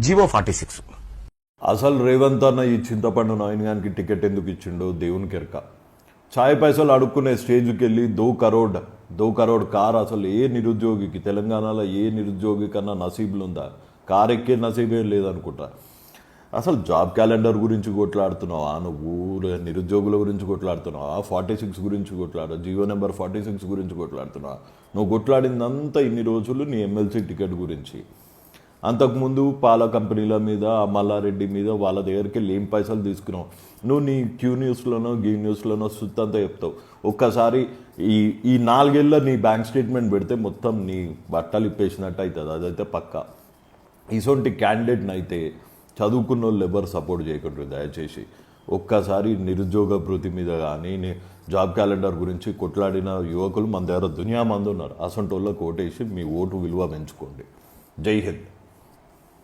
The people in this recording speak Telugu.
జీవో 46. అసలు రేవంత్ అన్న ఈ చింతపండు నాయనగానికి టికెట్ ఎందుకు ఇచ్చిండో దేవునికి ఎరక. ఛాయ్ పైసలు అడుక్కునే స్టేజ్కి వెళ్ళి 2 కరోడ్ కార్ అసలు ఏ నిరుద్యోగికి, తెలంగాణలో ఏ నిరుద్యోగి కన్నా నసీబులు ఉందా? కార్ ఎక్కే నసీబే లేదనుకుంటా. అసలు జాబ్ క్యాలెండర్ గురించి కొట్లాడుతున్నావా నువ్వు? నిరుద్యోగుల గురించి కొట్లాడుతున్నావా? 46 గురించి కొట్లాడు, జీవో నెంబర్ 46 గురించి కొట్లాడుతున్నావా? నువ్వు కొట్లాడిందంతా ఇన్ని రోజులు నీ ఎమ్మెల్సీ టికెట్ గురించి. అంతకుముందు పాల కంపెనీల మీద, మల్లారెడ్డి మీద వాళ్ళ దగ్గరికి ఏం పైసలు తీసుకున్నావు? నువ్వు నీ క్యూ న్యూస్లోనో న్యూస్లోనో సుత్తంతా చెప్తావు. ఒక్కసారి ఈ 4 ఏళ్ళ నీ బ్యాంక్ స్టేట్మెంట్ పెడితే మొత్తం నీ బట్టలు ఇప్పేసినట్టు అవుతుంది. అదైతే పక్కా. ఇటువంటి క్యాండిడేట్ని అయితే చదువుకున్న వాళ్ళు ఎవరు సపోర్ట్ చేయకుండా దయచేసి. ఒక్కసారి నిరుద్యోగ భృతి మీద కానీ జాబ్ క్యాలెండర్ గురించి కొట్లాడిన యువకులు మన దగ్గర దునియా మంది ఉన్నారు. అసంటి వాళ్ళకి ఓటేసి మీ ఓటు విలువ పెంచుకోండి. జై హింద్.